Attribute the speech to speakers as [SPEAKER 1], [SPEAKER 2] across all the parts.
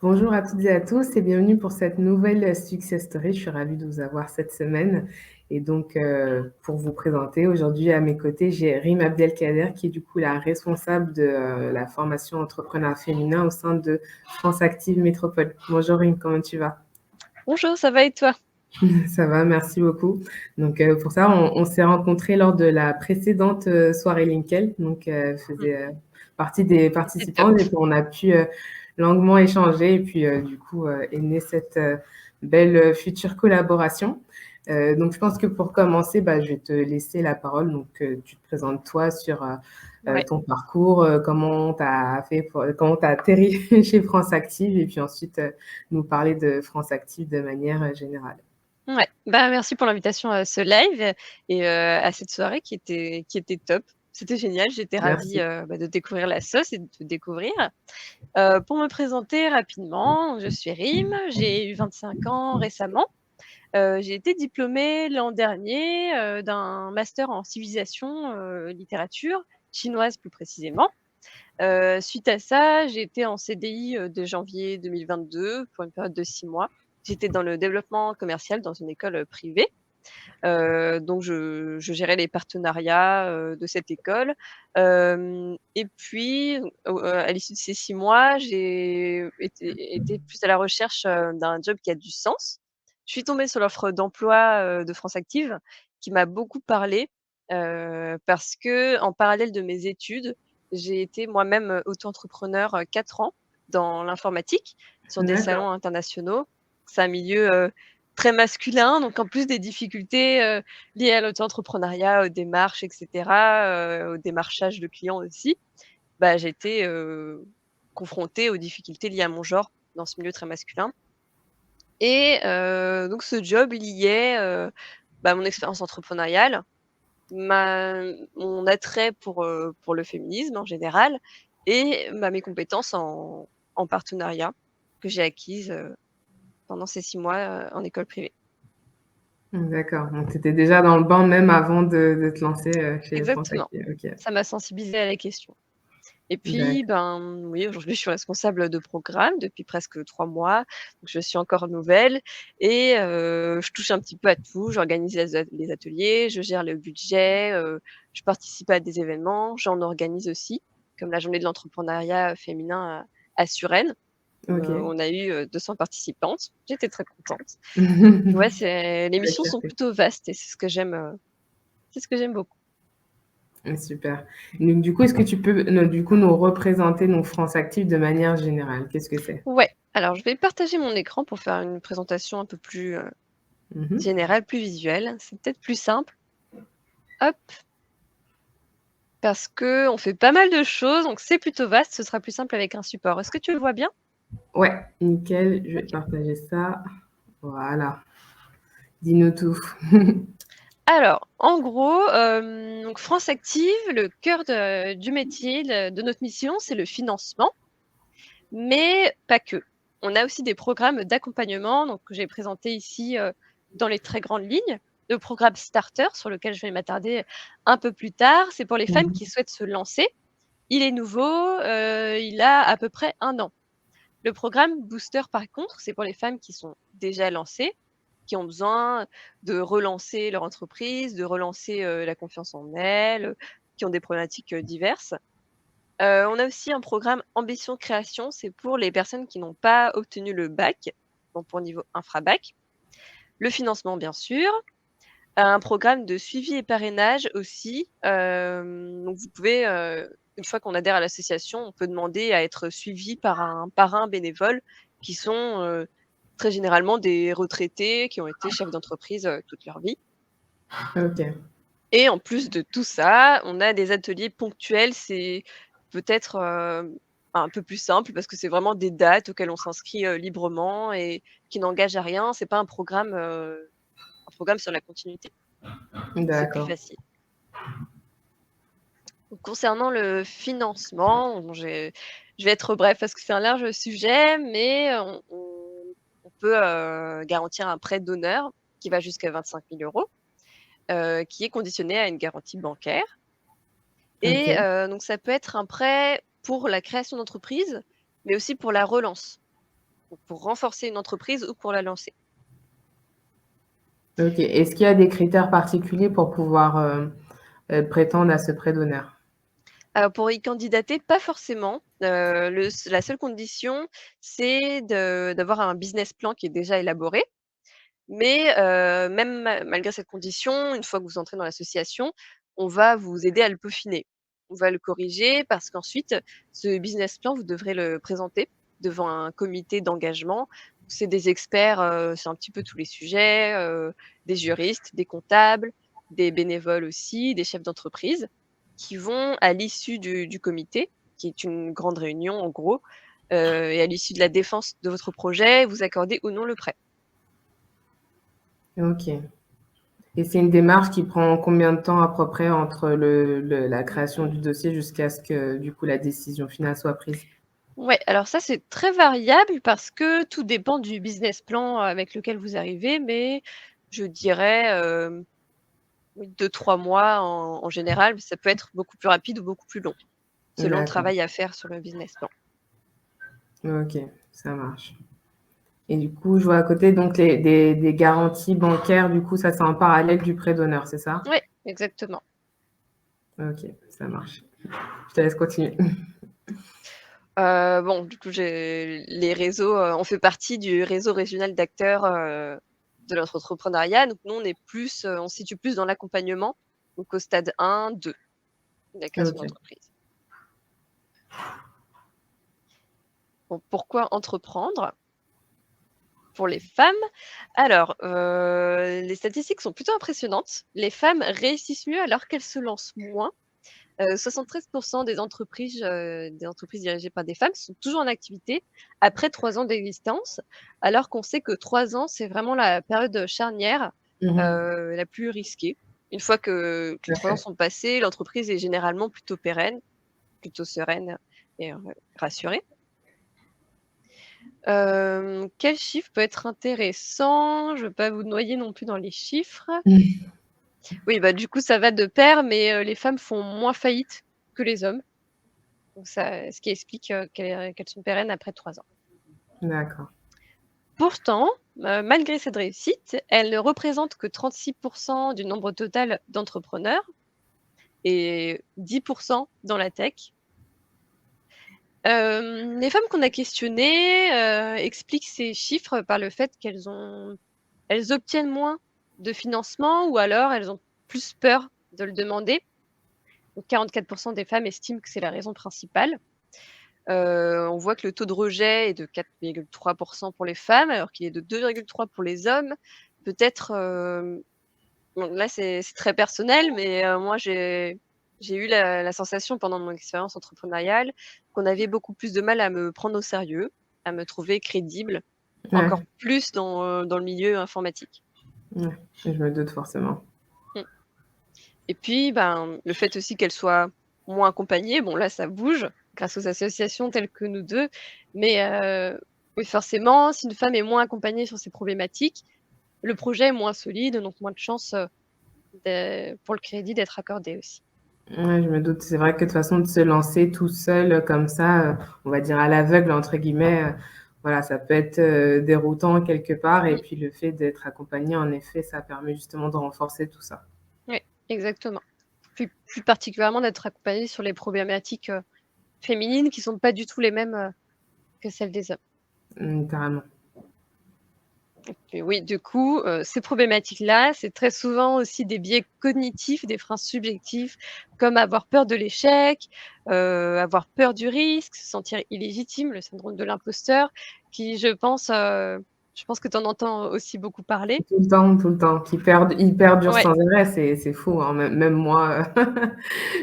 [SPEAKER 1] Bonjour à toutes et à tous et bienvenue pour cette nouvelle success story. Je suis ravie de vous avoir cette semaine et donc pour vous présenter aujourd'hui à mes côtés, j'ai Rim Abdelkader qui est du coup la responsable de la formation entrepreneur féminin au sein de France Active Métropole. Bonjour Rim, comment tu vas?
[SPEAKER 2] Bonjour, ça va et toi?
[SPEAKER 1] Ça va, merci beaucoup. Donc pour ça, on s'est rencontrés lors de la précédente soirée LinkedIn. Donc elle
[SPEAKER 2] Mmh,
[SPEAKER 1] faisait partie des
[SPEAKER 2] c'était top.
[SPEAKER 1] participants et puis on a pu longuement échanger et puis du coup est née cette belle future collaboration. Donc je pense que pour commencer, bah, je vais te laisser la parole. Donc tu te présentes toi sur
[SPEAKER 2] Ouais.
[SPEAKER 1] ton parcours, comment tu as fait comment tu as atterri chez France Active et puis ensuite nous parler de France Active de manière générale.
[SPEAKER 2] Ouais. Bah, merci pour l'invitation à ce live et à cette soirée qui était top. C'était génial, j'étais ravie,
[SPEAKER 1] Merci.
[SPEAKER 2] de découvrir la sauce et de te découvrir. Pour me présenter rapidement, je suis Rim, j'ai eu 25 ans récemment. J'ai été diplômée l'an dernier, d'un master en civilisation, littérature, chinoise plus précisément. Suite à ça, j'ai été en CDI, de janvier 2022 pour une période de 6 mois. J'étais dans le développement commercial dans une école, privée. Donc je gérais les partenariats, de cette école. Et puis, à l'issue de ces 6 mois, j'ai été plus à la recherche, d'un job qui a du sens. Je suis tombée sur l'offre d'emploi, de France Active qui m'a beaucoup parlé, parce qu'en parallèle de mes études, j'ai été moi-même, auto-entrepreneur, 4 ans dans l'informatique, sur des
[SPEAKER 1] D'accord.
[SPEAKER 2] salons internationaux. C'est un milieu, très masculin, donc en plus des difficultés, liées à l'auto-entrepreneuriat, aux démarches et cetera, au démarchage de clients aussi, bah, j'ai été, confrontée aux difficultés liées à mon genre dans ce milieu très masculin et donc ce job liait, mon expérience entrepreneuriale, ma mon attrait pour le féminisme en général et mes compétences en partenariat que j'ai acquises, pendant ces 6 mois, en école privée.
[SPEAKER 1] D'accord, donc tu étais déjà dans le bain même avant de te lancer, chez France
[SPEAKER 2] Exactement.
[SPEAKER 1] Active. OK,
[SPEAKER 2] Ça m'a sensibilisée à la question. Et puis,
[SPEAKER 1] d'accord.
[SPEAKER 2] oui, aujourd'hui, je suis responsable de programme depuis presque 3 mois, donc je suis encore nouvelle et je touche un petit peu à tout. J'organise les ateliers, je gère le budget, je participe à des événements, j'en organise aussi, comme la journée de l'entrepreneuriat féminin à Suresnes, où,
[SPEAKER 1] OK.
[SPEAKER 2] on a eu, 200 participantes. J'étais très contente. Ouais, c'est les
[SPEAKER 1] Très
[SPEAKER 2] missions sont
[SPEAKER 1] fierté.
[SPEAKER 2] plutôt vastes et c'est ce que j'aime beaucoup.
[SPEAKER 1] Super. Donc du coup, est-ce que tu peux, du coup, nous représenter donc France Active de manière générale? Qu'est-ce que c'est?
[SPEAKER 2] Ouais, alors je vais partager mon écran pour faire une présentation un peu plus,
[SPEAKER 1] Mmh.
[SPEAKER 2] générale, plus visuelle. C'est peut-être plus simple. Hop, parce qu'on fait pas mal de choses, donc c'est plutôt vaste, ce sera plus simple avec un support. Est-ce que tu le vois bien?
[SPEAKER 1] Ouais, nickel, je vais te
[SPEAKER 2] OK.
[SPEAKER 1] partager ça. Voilà, dis-nous tout.
[SPEAKER 2] Alors, en gros, donc France Active, le cœur du métier, de notre mission, c'est le financement, mais pas que. On a aussi des programmes d'accompagnement, donc que j'ai présentés ici, dans les très grandes lignes. Le programme Starter, sur lequel je vais m'attarder un peu plus tard, c'est pour les femmes
[SPEAKER 1] Mmh.
[SPEAKER 2] qui souhaitent se lancer. Il est nouveau, il a à peu près 1 an. Le programme Booster, par contre, c'est pour les femmes qui sont déjà lancées, qui ont besoin de relancer leur entreprise, de relancer, la confiance en elles, qui ont des problématiques, diverses. On a aussi un programme Ambition Création, c'est pour les personnes qui n'ont pas obtenu le bac, donc pour niveau infra-bac. Le financement, bien sûr, un programme de suivi et parrainage aussi, donc vous pouvez, une fois qu'on adhère à l'association, on peut demander à être suivi par un parrain bénévole qui sont, très généralement des retraités qui ont été chefs d'entreprise, toute leur vie
[SPEAKER 1] OK.
[SPEAKER 2] et en plus de tout ça, on a des ateliers ponctuels. C'est peut-être, un peu plus simple parce que c'est vraiment des dates auxquelles on s'inscrit, librement et qui n'engagent à rien. C'est pas un programme sur la continuité. C'est plus
[SPEAKER 1] D'accord.
[SPEAKER 2] facile. Donc concernant le financement, bon je vais être bref parce que c'est un large sujet, mais on peut, garantir un prêt d'honneur qui va jusqu'à 25 000 €, qui est conditionné à une garantie bancaire et
[SPEAKER 1] OK.
[SPEAKER 2] donc ça peut être un prêt pour la création d'entreprise, mais aussi pour la relance. donc pour renforcer une entreprise ou pour la lancer.
[SPEAKER 1] OK. Est-ce qu'il y a des critères particuliers pour pouvoir, prétendre à ce prêt d'honneur?
[SPEAKER 2] Alors pour y candidater, pas forcément. La seule condition, c'est d'avoir un business plan qui est déjà élaboré. Mais même malgré cette condition, une fois que vous entrez dans l'association, on va vous aider à le peaufiner. On va le corriger parce qu'ensuite, ce business plan, vous devrez le présenter devant un comité d'engagement. C'est des experts, sur un petit peu tous les sujets, des juristes, des comptables, des bénévoles aussi, des chefs d'entreprise qui vont à l'issue du comité, qui est une grande réunion en gros, et à l'issue de la défense de votre projet, vous accorder ou non le prêt.
[SPEAKER 1] OK, et c'est une démarche qui prend combien de temps à peu près entre la création du dossier jusqu'à ce que, du coup, la décision finale soit prise?
[SPEAKER 2] Ouais, alors ça, c'est très variable parce que tout dépend du business plan avec lequel vous arrivez, mais je dirais, oui 2-3 mois en général, mais ça peut être beaucoup plus rapide ou beaucoup plus long, selon le
[SPEAKER 1] D'accord.
[SPEAKER 2] travail à faire sur le business plan.
[SPEAKER 1] OK, ça marche, et du coup, je vois à côté donc les des garanties bancaires, du coup, ça, c'est en parallèle du prêt d'honneur, c'est ça?
[SPEAKER 2] Oui, exactement.
[SPEAKER 1] OK, ça marche. Je te laisse continuer.
[SPEAKER 2] Bon, du coup, j'ai les réseaux, on fait partie du réseau régional d'acteurs, de notre entrepreneuriat. Donc nous, on se situe plus dans l'accompagnement, donc au stade 1-2 de la création
[SPEAKER 1] OK.
[SPEAKER 2] d'entreprise. Bon, pourquoi entreprendre? Pour les femmes, alors, les statistiques sont plutôt impressionnantes. Les femmes réussissent mieux alors qu'elles se lancent moins. 73 des entreprises dirigées par des femmes sont toujours en activité après 3 ans d'existence, alors qu'on sait que 3 ans, c'est vraiment la période charnière,
[SPEAKER 1] Mmh.
[SPEAKER 2] la plus risquée. Une fois que les
[SPEAKER 1] Tout à
[SPEAKER 2] 3 ans
[SPEAKER 1] fait.
[SPEAKER 2] sont passés, l'entreprise est généralement plutôt pérenne, plutôt sereine et rassurée. Quel chiffre peut être intéressant? Je veux pas vous noyer non plus dans les chiffres.
[SPEAKER 1] Mmh.
[SPEAKER 2] Oui, bah, du coup, ça va de pair, mais les femmes font moins faillite que les hommes. Donc ça ce qui explique, qu'elles sont pérennes après 3 ans.
[SPEAKER 1] D'accord.
[SPEAKER 2] Pourtant, malgré cette réussite, elles ne représentent que 36 du nombre total d'entrepreneurs et 10 dans la tech. Les femmes qu'on a questionnées, expliquent ces chiffres par le fait elles obtiennent moins de financement ou alors elles ont plus peur de le demander. Donc 44 des femmes estiment que c'est la raison principale. On voit que le taux de rejet est de 4,3 pour les femmes, alors qu'il est de 2,3 pour les hommes. Peut-être, bon là c'est très personnel, mais moi j'ai eu la sensation pendant mon expérience entrepreneuriale qu'on avait beaucoup plus de mal à me prendre au sérieux, à me trouver crédible, encore
[SPEAKER 1] Ouais,
[SPEAKER 2] plus dans le milieu informatique.
[SPEAKER 1] ouais, je me doute forcément.
[SPEAKER 2] Mmh. Et puis, ben, le fait aussi qu'elles soient moins accompagnées, bon là ça bouge grâce aux associations telles que nous 2, mais oui forcément, si une femme est moins accompagnée sur ces problématiques, le projet est moins solide, donc moins de chances, de pour le crédit d'être accordé aussi.
[SPEAKER 1] Ouais, je me doute. C'est vrai que de toute façon, de se lancer tout seul, comme ça, on va dire «à l'aveugle» entre guillemets, voilà, ça peut être, déroutant quelque part, et
[SPEAKER 2] Mmh,
[SPEAKER 1] puis le fait d'être accompagné, en effet, ça permet justement de renforcer tout ça.
[SPEAKER 2] ouais, exactement. Plus particulièrement d'être accompagnée sur les problématiques, féminines qui sont pas du tout les mêmes, que celles des hommes.
[SPEAKER 1] Mmh, carrément.
[SPEAKER 2] Et oui, du coup, ces problématiques-là, c'est très souvent aussi des biais cognitifs, des freins subjectifs, comme avoir peur de l'échec, avoir peur du risque, se sentir illégitime, le syndrome de l'imposteur, qui je pense que tu en entends aussi beaucoup parler.
[SPEAKER 1] Tout le temps, qui perdure
[SPEAKER 2] Ouais,
[SPEAKER 1] sans arrêt, c'est fou, hein. Même moi,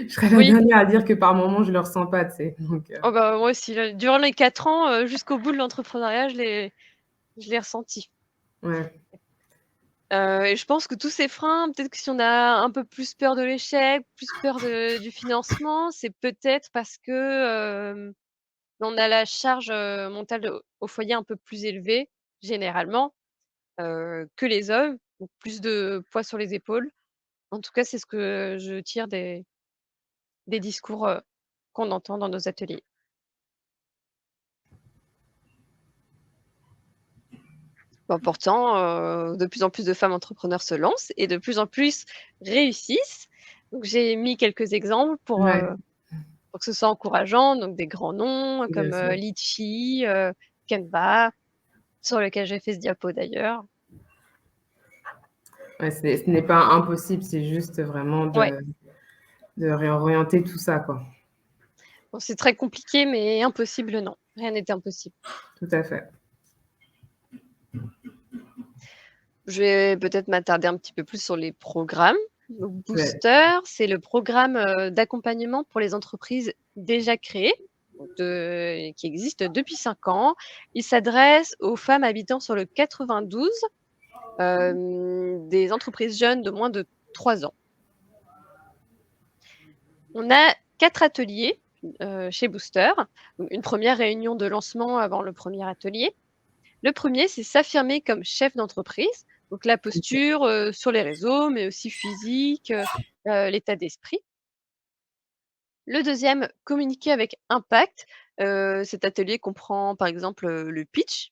[SPEAKER 1] je serais la
[SPEAKER 2] oui.
[SPEAKER 1] dernière à dire que par moments, je le ressens pas, tu sais? Donc
[SPEAKER 2] Oh bah, moi aussi, là, durant les 4 ans, jusqu'au bout de l'entrepreneuriat, je l'ai ressenti.
[SPEAKER 1] ouais.
[SPEAKER 2] Et je pense que tous ces freins, peut-être que si on a un peu plus peur de l'échec, plus peur du financement, c'est peut-être parce que, on a la charge, mentale au foyer un peu plus élevée, généralement, que les hommes, donc plus de poids sur les épaules. En tout cas, c'est ce que je tire des discours, qu'on entend dans nos ateliers. Pourtant, de plus en plus de femmes entrepreneurs se lancent et de plus en plus réussissent. Donc j'ai mis quelques exemples
[SPEAKER 1] Ouais,
[SPEAKER 2] pour que ce soit encourageant, donc des grands noms
[SPEAKER 1] bien
[SPEAKER 2] comme,
[SPEAKER 1] sûr.
[SPEAKER 2] Litchi, Canva, sur lequel j'ai fait ce diapo d'ailleurs.
[SPEAKER 1] Ouais, ce n'est pas impossible, c'est juste vraiment
[SPEAKER 2] Ouais,
[SPEAKER 1] de réorienter tout ça, quoi.
[SPEAKER 2] bon c'est très compliqué mais impossible non, rien n'est impossible.
[SPEAKER 1] Tout à fait.
[SPEAKER 2] Je vais peut-être m'attarder un petit peu plus sur les programmes. Donc
[SPEAKER 1] Ouais.
[SPEAKER 2] Booster, c'est le programme, d'accompagnement pour les entreprises déjà créées, donc qui existe depuis 5 ans. Il s'adresse aux femmes habitant sur le 92, des entreprises jeunes de moins de 3 ans. On a 4 ateliers, chez Booster. Donc une première réunion de lancement avant le premier atelier. Le premier, c'est s'affirmer comme chef d'entreprise, donc la posture, sur les réseaux, mais aussi physique, l'état d'esprit. Le deuxième, communiquer avec impact. Cet atelier comprend, par exemple, le pitch,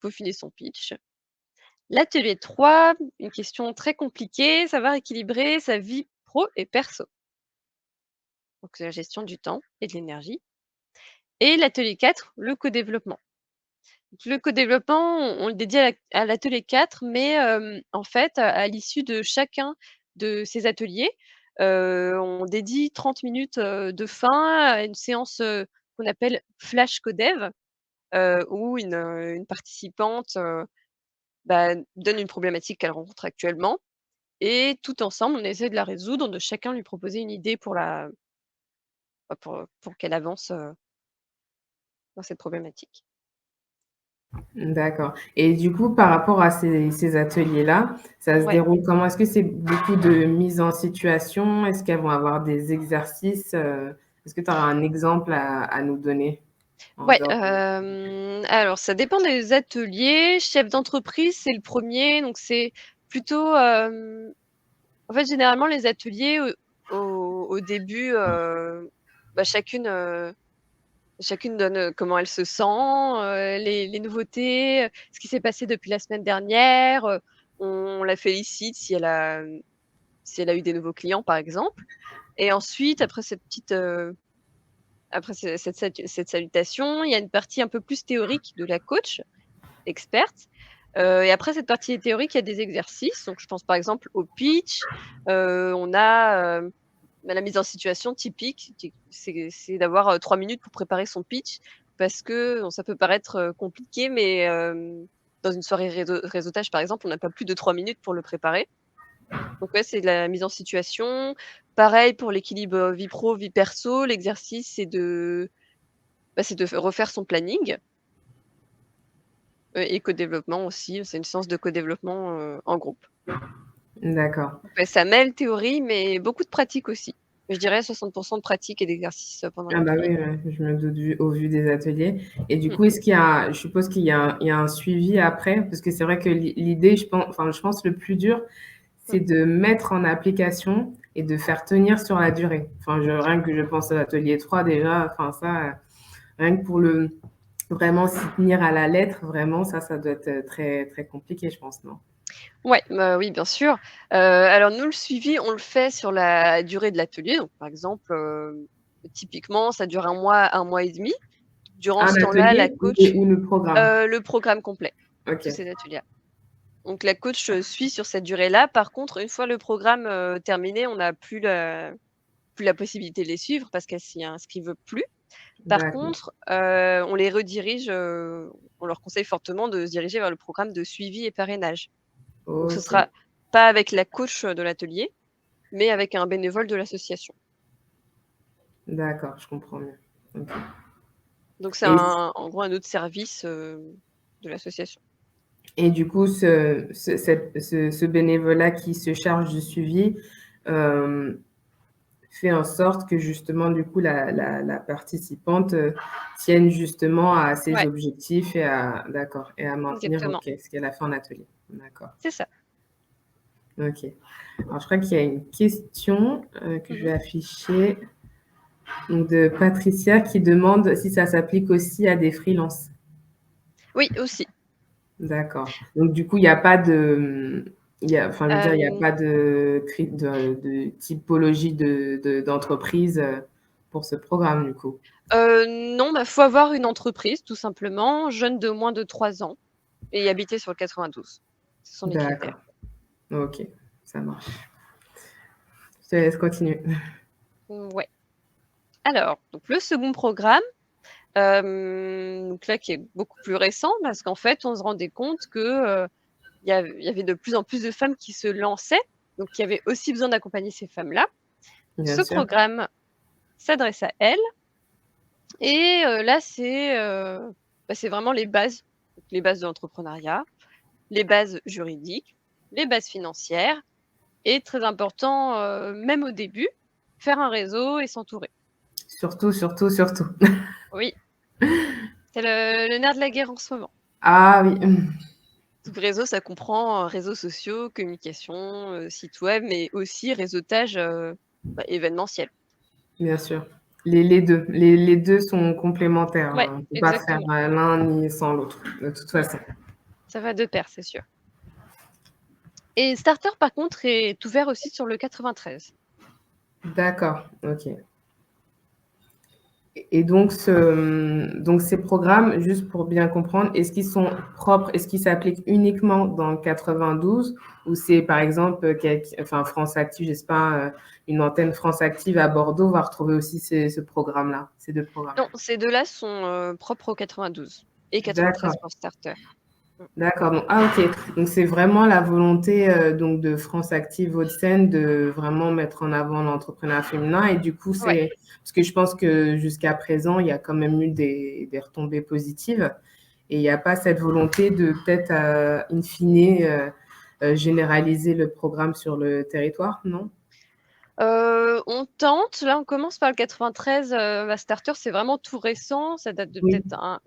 [SPEAKER 2] peaufiner son pitch. L'atelier 3, une question très compliquée, savoir équilibrer sa vie pro et perso, donc c'est la gestion du temps et de l'énergie. Et l'atelier 4, le co-développement. Le co-développement, on le dédie à l'atelier 4, mais en fait, à l'issue de chacun de ces ateliers, on dédie 30 minutes, de fin à une séance, qu'on appelle flash codev, où une participante, donne une problématique qu'elle rencontre actuellement et tout ensemble, on essaie de la résoudre, de chacun lui proposer une idée pour qu'elle avance, dans cette problématique.
[SPEAKER 1] D'accord, et du coup, par rapport à ces ateliers-là, ça se
[SPEAKER 2] Ouais.
[SPEAKER 1] déroule comment? Est-ce que c'est beaucoup de mise en situation? Est-ce qu'elles vont avoir des exercices? Est-ce que tu auras un exemple à nous donner en
[SPEAKER 2] Ouais,
[SPEAKER 1] dehors de
[SPEAKER 2] alors ça dépend des ateliers. Chef d'entreprise, c'est le premier, donc c'est plutôt, en fait, généralement, les ateliers au début, chacune, chacune donne, comment elle se sent, les nouveautés, ce qui s'est passé depuis la semaine dernière, on la félicite si elle a eu des nouveaux clients, par exemple et ensuite après cette petite, après cette salutation, il y a une partie un peu plus théorique de la coach experte, et après cette partie théorique, il y a des exercices. Donc je pense par exemple au pitch, on a, la mise en situation typique qui c'est d'avoir, 3 minutes pour préparer son pitch parce que bon ça peut paraître, compliqué mais dans une soirée réseautage par exemple, on n'a pas plus de 3 minutes pour le préparer. Donc ouais, c'est de la mise en situation. Pareil pour l'équilibre, vie pro, vie perso, l'exercice c'est de refaire son planning, et co-développement aussi, c'est une séance de co-développement, en groupe.
[SPEAKER 1] d'accord.
[SPEAKER 2] Donc ouais, ça mêle théorie, mais beaucoup de pratique aussi. Je dirais 60 de pratique et d'exercice, pendant
[SPEAKER 1] Ah bah
[SPEAKER 2] l'atelier.
[SPEAKER 1] oui, ouais, je me doute au vu des ateliers, et du
[SPEAKER 2] Mmh.
[SPEAKER 1] coup, est-ce qu'il y a je suppose qu'il y a un suivi après? Parce que c'est vrai que l'idée, je pense le plus dur,
[SPEAKER 2] Mmh.
[SPEAKER 1] c'est de mettre en application et de faire tenir sur la durée. Enfin, rien que je pense à l'atelier 3 déjà, enfin ça, rien que pour vraiment s'y tenir à la lettre, vraiment, ça doit être très, très compliqué, je pense, non?
[SPEAKER 2] Ouais, bah, oui, bien sûr. Alors nous, le suivi, on le fait sur la durée de l'atelier. Donc par exemple, typiquement, ça dure un mois et demi. Durant
[SPEAKER 1] Un
[SPEAKER 2] ce temps-là, la
[SPEAKER 1] atelier
[SPEAKER 2] coach
[SPEAKER 1] ou le programme?
[SPEAKER 2] le programme complet, tous
[SPEAKER 1] OK,
[SPEAKER 2] ces ateliers. Donc la coach, suit sur cette durée-là. Par contre, une fois le programme, terminé, on n'a plus la possibilité de les suivre parce qu'elles s'y inscrivent plus. Par
[SPEAKER 1] d'accord.
[SPEAKER 2] contre, on les redirige, on leur conseille fortement de se diriger vers le programme de suivi et parrainage. Donc ce
[SPEAKER 1] OK,
[SPEAKER 2] sera pas avec la coach, de l'atelier, mais avec un bénévole de l'association.
[SPEAKER 1] d'accord, je comprends mieux. OK,
[SPEAKER 2] Donc c'est
[SPEAKER 1] et
[SPEAKER 2] en gros un autre service, de l'association.
[SPEAKER 1] du coup, ce bénévolat qui se charge du suivi, hem, fait en sorte que justement, du coup, la participante, tienne justement à ses
[SPEAKER 2] Ouais,
[SPEAKER 1] objectifs d'accord, et à maintenir,
[SPEAKER 2] exactement,
[SPEAKER 1] OK, ce qu'elle a fait en atelier. D'accord,
[SPEAKER 2] c'est ça.
[SPEAKER 1] OK. Alors je crois qu'il y a une question, que je
[SPEAKER 2] Mmh.
[SPEAKER 1] vais afficher, donc de Patricia qui demande si ça s'applique aussi à des freelances.
[SPEAKER 2] Oui, aussi.
[SPEAKER 1] D'accord. Donc du coup, il y a pas de, enfin, je veux dire, il y a
[SPEAKER 2] Hem,
[SPEAKER 1] pas de de typologie d'entreprise, pour ce programme, du coup?
[SPEAKER 2] non, bah, faut avoir une entreprise tout simplement, jeune de moins de 3 ans et habiter sur le 92. Ce sont les critères.
[SPEAKER 1] D'accord. OK, ça marche. Je te laisse continuer.
[SPEAKER 2] Ouais. Alors, donc le second programme, donc là qui est beaucoup plus récent parce qu'en fait, on se rendait compte que, il y avait de plus en plus de femmes qui se lançaient, donc il y avait aussi besoin d'accompagner ces femmes-là.
[SPEAKER 1] Bien
[SPEAKER 2] Ce
[SPEAKER 1] sûr.
[SPEAKER 2] programme s'adresse à elles et là c'est vraiment les bases, donc les bases de l'entrepreneuriat, les bases juridiques, les bases financières et très important, même au début, faire un réseau et s'entourer.
[SPEAKER 1] Surtout, surtout, surtout.
[SPEAKER 2] Oui, c'est le nerf de la guerre en ce moment.
[SPEAKER 1] Ah oui,
[SPEAKER 2] Donc réseau, ça comprend, réseaux sociaux, communication, site web, mais aussi réseautage, événementiel.
[SPEAKER 1] bien sûr. Les 2, les 2 sont complémentaires,
[SPEAKER 2] Ouais,
[SPEAKER 1] hein. On peut pas faire,
[SPEAKER 2] exactement.
[SPEAKER 1] l'un ni sans l'autre, de toute
[SPEAKER 2] Mmh,
[SPEAKER 1] façon.
[SPEAKER 2] ça va de pair, c'est sûr. Et Starter, par contre, est ouvert aussi sur le 93.
[SPEAKER 1] D'accord, OK. Et donc donc ces programmes, juste pour bien comprendre, est-ce qu'ils sont propres, est-ce qu'ils s'appliquent uniquement dans le 92 ou c'est par exemple, enfin France Active, je sais pas, une antenne France Active à Bordeaux va retrouver aussi ce programme-là, ces 2 programmes?
[SPEAKER 2] Non, ces 2 là sont, propres au 92 et 93
[SPEAKER 1] D'accord.
[SPEAKER 2] pour Starter. Mmh.
[SPEAKER 1] D'accord, donc ah OK, donc c'est vraiment la volonté, donc de France Active Hauts-de-Seine de vraiment mettre en avant l'entrepreneuriat féminin et du coup,
[SPEAKER 2] Ouais.
[SPEAKER 1] c'est parce que je pense que jusqu'à présent, il y a quand même eu des retombées positives et il y a pas cette volonté de peut-être, in fine, généraliser le programme sur le territoire, non?
[SPEAKER 2] On tente, là, on commence par le 93, bah, Starter, c'est vraiment tout récent, ça date de
[SPEAKER 1] Oui,
[SPEAKER 2] peut-être un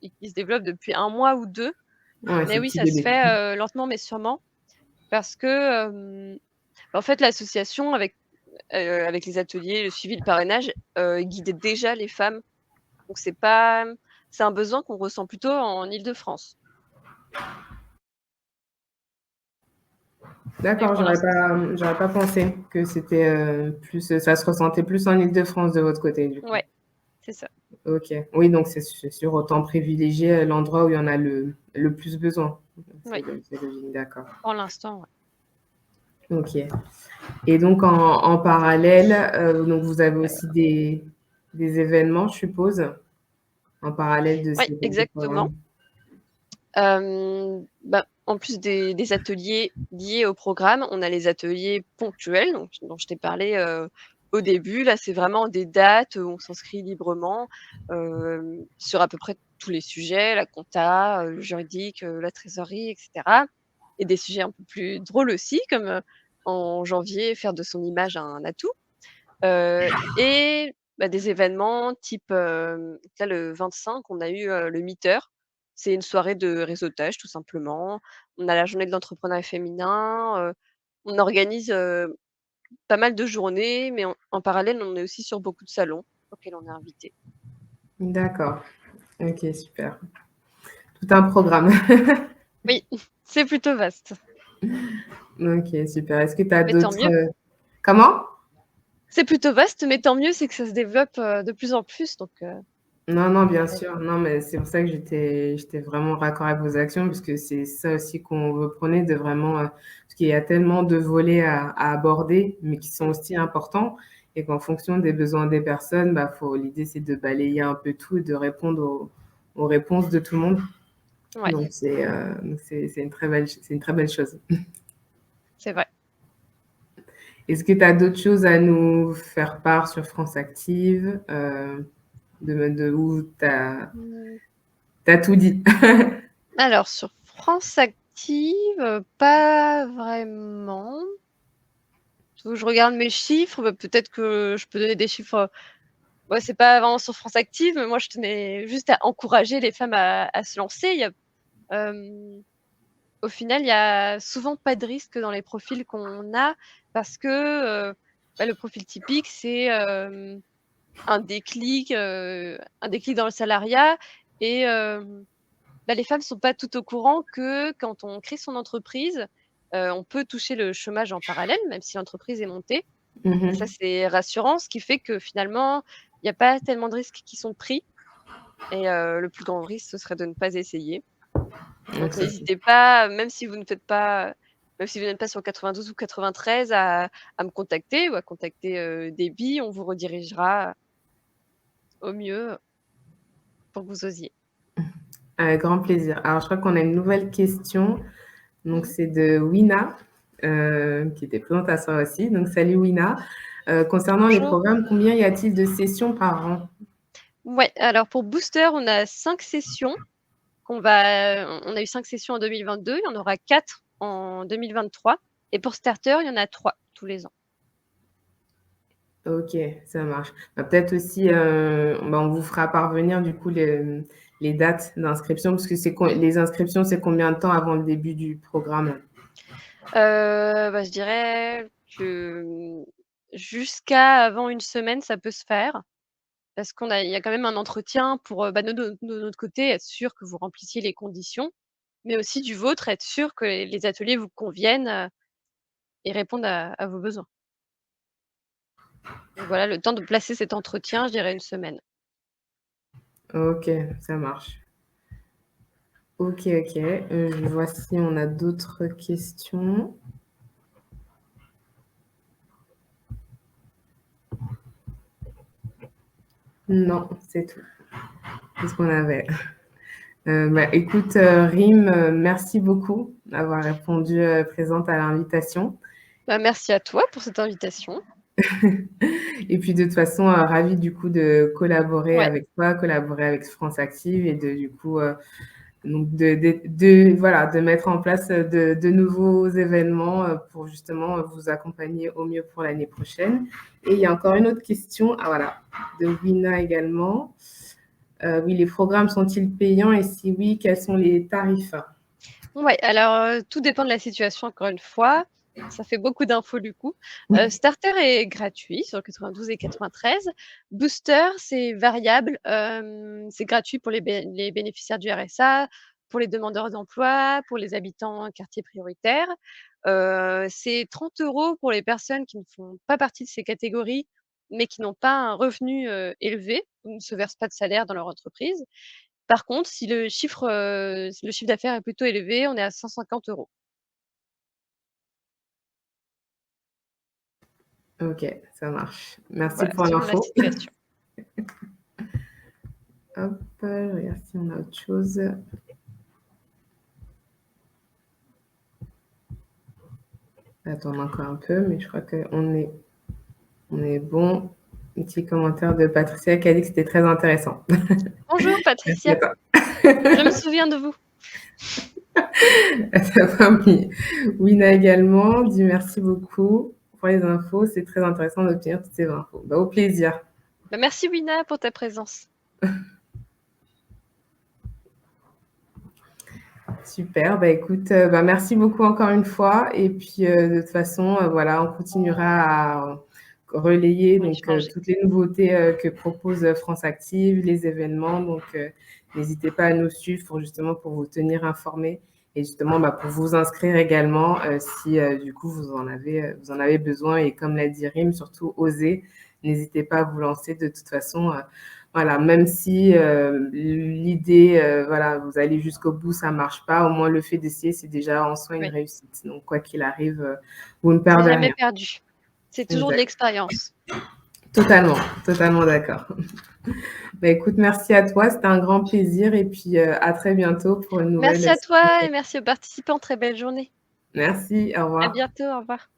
[SPEAKER 2] il se développe depuis 1 mois ou 2.
[SPEAKER 1] ouais,
[SPEAKER 2] Mais
[SPEAKER 1] c'est
[SPEAKER 2] oui,
[SPEAKER 1] petit
[SPEAKER 2] ça se
[SPEAKER 1] bébé.
[SPEAKER 2] fait, lentement mais sûrement parce que, en fait, l'association avec les ateliers, le suivi, le parrainage, guidait déjà les femmes. Donc c'est un besoin qu'on ressent plutôt en Île-de-France. Mais
[SPEAKER 1] D'accord,
[SPEAKER 2] pour l'instant
[SPEAKER 1] j'aurais pas pensé que c'était, plus, ça se ressentait plus en Île-de-France de votre côté, du coup.
[SPEAKER 2] ouais, c'est ça.
[SPEAKER 1] OK. Oui, donc c'est sûr, autant privilégier, l'endroit où il y en a le plus besoin.
[SPEAKER 2] Ouais,
[SPEAKER 1] C'est logique, d'accord.
[SPEAKER 2] pour l'instant, ouais.
[SPEAKER 1] OK et donc en parallèle, donc vous avez aussi des événements, je suppose, en parallèle de
[SPEAKER 2] Ouais,
[SPEAKER 1] ces
[SPEAKER 2] exactement.
[SPEAKER 1] programmes?
[SPEAKER 2] Bah, en plus des ateliers liés au programme, on a les ateliers ponctuels dont je t'ai parlé, au début. Là, c'est vraiment des dates où on s'inscrit librement, sur à peu près tous les sujets, la compta, le juridique, la trésorerie et cetera et des sujets un peu plus drôles aussi comme, en janvier, faire de son image un atout, et bah, des événements type, là, le 25, on a eu, le Meeter. C'est une soirée de réseautage tout simplement. On a la journée de l'entrepreneuriat féminin, on organise, pas mal de journées, mais en parallèle, on est aussi sur beaucoup de salons auxquels on est invité.
[SPEAKER 1] D'accord. OK, super. Tout un programme.
[SPEAKER 2] Oui, c'est plutôt vaste,
[SPEAKER 1] OK, super. Est-ce que tu as
[SPEAKER 2] mais tant
[SPEAKER 1] d'autres,
[SPEAKER 2] mieux.
[SPEAKER 1] comment?
[SPEAKER 2] C'est plutôt vaste, mais tant mieux, c'est que ça se développe, de plus en plus donc
[SPEAKER 1] Non, non, bien
[SPEAKER 2] ça
[SPEAKER 1] sûr. Non, mais c'est pour ça que j'étais vraiment raccord avec vos actions, puisque c'est ça aussi qu'on veut prôner, de vraiment, parce qu'il y a tellement de volets à aborder, mais qui sont
[SPEAKER 2] mmh,
[SPEAKER 1] aussi importants et qu'en fonction des besoins des personnes, bah, faut l'idée, c'est de balayer un peu tout et de répondre aux réponses de tout le monde.
[SPEAKER 2] ouais,
[SPEAKER 1] Donc c'est une très belle chose.
[SPEAKER 2] c'est vrai.
[SPEAKER 1] Est-ce que tu as d'autres choses à nous faire part sur France Active, de où
[SPEAKER 2] Mmh.
[SPEAKER 1] tu as tout dit?
[SPEAKER 2] Alors sur France Active, pas vraiment. Faut que je regarde mes chiffres, bah, peut-être que je peux donner des chiffres, ouais, c'est pas vraiment sur France Active, mais moi je tenais juste à encourager les femmes à se lancer. Hem, Au final, il y a souvent pas de risque dans les profils qu'on a parce que, bah, le profil typique, c'est, un déclic dans le salariat et bah, les femmes sont pas toutes au courant que quand on crée son entreprise, on peut toucher le chômage en parallèle, même si l'entreprise est montée. Et ça,
[SPEAKER 1] Mmh.
[SPEAKER 2] c'est rassurant, ce qui fait que finalement, il y a pas tellement de risques qui sont pris et le plus grand risque, ce serait de ne pas essayer.
[SPEAKER 1] Donc
[SPEAKER 2] Donc
[SPEAKER 1] ça, c'est
[SPEAKER 2] n'hésitez pas, même si vous ne faites pas même si vous n'êtes pas sur 92 ou 93 à me contacter ou à contacter, Debbie, on vous redirigera au mieux pour que vous osiez.
[SPEAKER 1] avec grand plaisir. Alors je crois qu'on a une nouvelle question, donc
[SPEAKER 2] Mmh.
[SPEAKER 1] c'est de Wina, qui était présente à soi aussi. Donc salut Wina. Concernant les
[SPEAKER 2] Bonjour.
[SPEAKER 1] programmes, combien y a-t-il de sessions par an?
[SPEAKER 2] Ouais, alors pour Booster, on a 5 sessions on a eu 5 sessions en 2022, il y en aura 4 en 2023 et pour Starter, il y en a 3 tous les ans.
[SPEAKER 1] OK, ça marche. Bah, peut-être aussi, bah, on vous fera parvenir du coup les dates d'inscription parce que les inscriptions, c'est combien de temps avant le début du programme?
[SPEAKER 2] Bah, je dirais que, jusqu'à avant une semaine, ça peut se faire parce il y a quand même un entretien pour, bah, de notre côté, être sûr que vous remplissiez les conditions, mais aussi du vôtre, être sûr que les ateliers vous conviennent, et répondent à vos besoins. Donc voilà, le temps de placer cet entretien, je dirais une semaine.
[SPEAKER 1] OK, ça marche. OK, OK. Je vois si on a d'autres questions. Non, c'est tout. C'est ce qu'on avait. Bah, écoute, Rim, merci beaucoup d'avoir répondu, présente à l'invitation.
[SPEAKER 2] Bah, merci à toi pour cette invitation.
[SPEAKER 1] Et puis de toute façon, ravie du coup de collaborer
[SPEAKER 2] Ouais,
[SPEAKER 1] avec toi, collaborer avec France Active et de du coup, donc de voilà, de mettre en place, de nouveaux événements, pour justement, vous accompagner au mieux pour l'année prochaine. Et il y a encore une autre question, ah voilà, de Wina également. Oui, les programmes sont-ils payants et si oui, quels sont les tarifs?
[SPEAKER 2] ouais, alors, tout dépend de la situation encore une fois. Ça fait beaucoup d'infos du coup. Starter est gratuit sur 92 et 93. Booster, c'est variable, c'est gratuit pour les bénéficiaires du RSA, pour les demandeurs d'emploi, pour les habitants quartiers prioritaires. C'est 30 € pour les personnes qui ne font pas partie de ces catégories, mais qui n'ont pas un revenu, élevé ou ne se versent pas de salaire dans leur entreprise. Par contre, si le chiffre d'affaires est plutôt élevé, on est à 150 €.
[SPEAKER 1] OK, ça marche. Merci
[SPEAKER 2] Voilà,
[SPEAKER 1] pour
[SPEAKER 2] selon la
[SPEAKER 1] l'info.
[SPEAKER 2] situation.
[SPEAKER 1] Hop, je regarde si on a autre chose. Attendre encore un peu, mais je crois on est bon. Un petit commentaire de Patricia qui a dit que c'était très intéressant.
[SPEAKER 2] Bonjour
[SPEAKER 1] Merci à
[SPEAKER 2] Patricia,
[SPEAKER 1] toi.
[SPEAKER 2] je me souviens de vous.
[SPEAKER 1] Ça va, oui. Wina également dit merci beaucoup pour les infos. C'est très intéressant d'obtenir toutes ces infos. Bah, au plaisir.
[SPEAKER 2] Bah, merci Wina pour ta présence.
[SPEAKER 1] Super. Bah, écoute, bah, merci beaucoup encore une fois. Et puis, de toute façon, voilà, on continuera à relayer
[SPEAKER 2] Pour
[SPEAKER 1] donc
[SPEAKER 2] échanger.
[SPEAKER 1] toutes les nouveautés que propose France Active, les événements. Donc, n'hésitez pas à nous suivre pour justement pour vous tenir informés et justement bah, pour vous inscrire également si du coup vous en avez besoin. Et comme l'a dit Rim, surtout osez. N'hésitez pas à vous lancer de toute façon. Voilà, même si l'idée, voilà, vous allez jusqu'au bout, ça marche pas, au moins le fait d'essayer, c'est déjà en soi une
[SPEAKER 2] Oui,
[SPEAKER 1] réussite. Donc, quoi qu'il arrive, vous ne
[SPEAKER 2] c'est
[SPEAKER 1] perdez
[SPEAKER 2] jamais
[SPEAKER 1] rien.
[SPEAKER 2] perdu. C'est toujours de
[SPEAKER 1] Exact.
[SPEAKER 2] l'expérience.
[SPEAKER 1] Totalement, totalement d'accord. Bah, écoute, merci à toi, c'était un grand plaisir et puis à très bientôt pour une
[SPEAKER 2] Merci
[SPEAKER 1] nouvelle
[SPEAKER 2] à toi
[SPEAKER 1] suite.
[SPEAKER 2] et merci aux participants. Très belle journée.
[SPEAKER 1] Merci, au
[SPEAKER 2] À
[SPEAKER 1] revoir.
[SPEAKER 2] bientôt, au revoir.